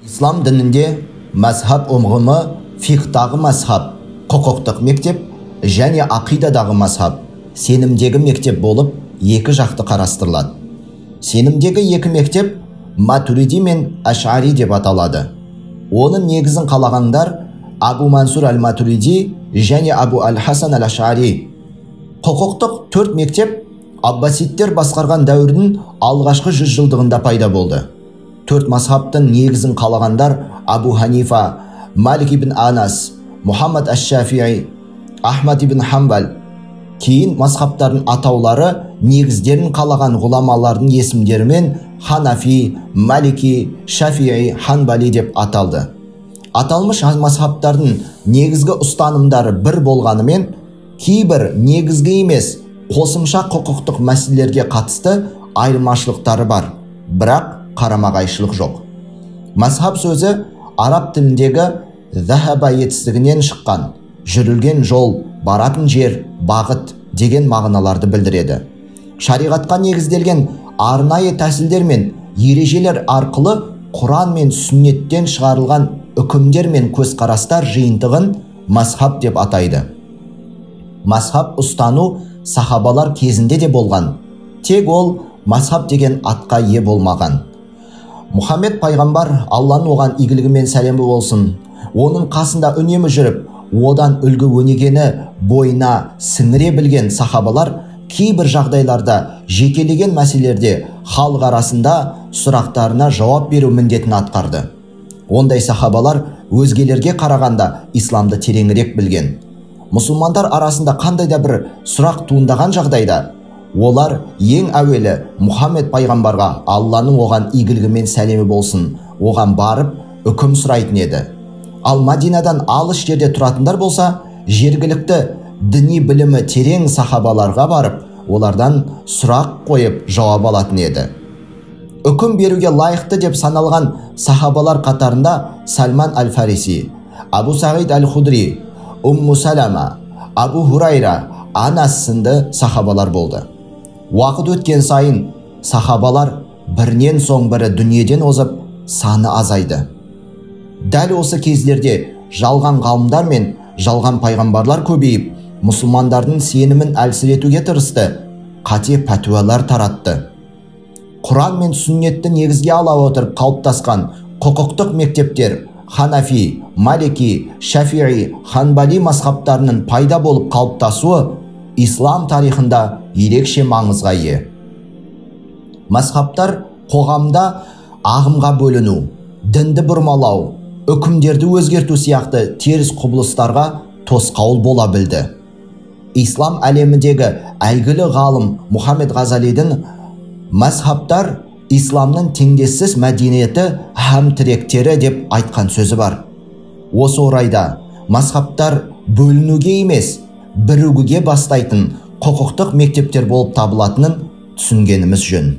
İslam dinінде мәзһаб ұғымы фиқхтағы мәзһаб, құқықтық мектеп және ақидадағы мәзһаб, сенімдегі мектеп болып екі жақты қарастырылады. Сенімдегі екі мектеп Матуриди мен Аш'ари деп аталады. Оның негізін қалағандар Абу Мансур аль-Матуриди және Абу аль-Хасан аль-Аш'ари. Құқықтық төрт мектеп Аббасидтер басқарған дәуірдің алғашқы 100 жылдығында пайда болды. Төрт мазхабтың негізін қалағандар Абу Ханифа, Малик ибн Анас, Мухаммад аш-Шафиғи, Ахмад ибн Хамбал. Кейін мазхабтардың атаулары негіздерін қалаған ғұламалардың есімдерімен Ханафи, Малики, Шафиғи, Ханбали деп аталды. Аталмыш мазхабтардың негізгі ұстанымдары бір болғанымен, кейбір негізгі емес қосымша құқықтық мәселелерге қатысты айырмашылықтары бар, бірақ қарама-қайшылық жоқ. Мазхаб сөзі араб тіліндегі «зәһаба» етістігінен шыққан, жүрілген жол, баратын жер, бағыт деген мағыналарды білдіреді. Шариғатқа негізделген арнайы тәсілдер мен ережелер арқылы Құран мен сүннеттен шығарылған үкімдер мен көзқарастар жиынтығын мазхаб деп атайды. Мазхаб ұстану сахабалар кезінде де болған, тек ол мазхаб деген атқа ие болмаған. Мұхаммед пайғамбар, Алланың оған игілігі мен сәлемі болсын, оның қасында үнемі жүріп, одан үлгі өнегені бойына сіңіре білген сахабалар кейбір жағдайларда жекелеген мәселелерде халық арасында сұрақтарына жауап беру міндетін атқарды. Ондай сахабалар өзгелерге қарағанда исламды тереңірек білген. Мұсылмандар арасында қандай да бір сұрақ туындаған жағдайда олар ең әуелі Мұхаммед пайғамбарға, Алланың оған игілігі мен сәлемі болсын, оған барып үкім сұрайтын еді. Ал Мадинадан алыс жерде тұратындар болса, жергілікті діни білімі терең сахабаларға барып, олардан сұрақ қойып жауап алатын еді. Үкім беруге лайықты деп саналған сахабалар қатарында Сальман аль-Фариси, Абу Саид аль-Худри, Умму Салама, Абу Хурайра, Анас сынды сахабалар болды. Уақыт өткен сайын сахабалар бірінен соң бірі дүниеден озып, саны азайды. Дәл осы кездерде жалған ғалымдар мен жалған пайғамбарлар көбейіп, мұсылмандардың сенімін әлсіретуге тырысты, қате пәтуалар таратты. Құран мен сүннетті негізге ала отырып қалыптасқан құқықтық мектептер Ханафи, Малики, Шафиғи, Ханбали мазхабтарының пайда болып қалыптасуы ислам тарихында ерекше маңызға ие. Мазхабтар қоғамда ағымға бөліну, дінді бұрмалау, үкімдерді өзгерту сияқты теріс құбылыстарға тосқауыл бола білді. Ислам әлеміндегі әйгілі ғалым Мұхаммед Ғазалидің мазхабтар исламның теңдессіз мәдениеті һәм тіректері деп айтқан сөзі бар. Осы орайда мазхабтар бөлінуге емес, бірігуге бастайтын құқықтық мектептер болып табылатынын түсінгеніміз жөн.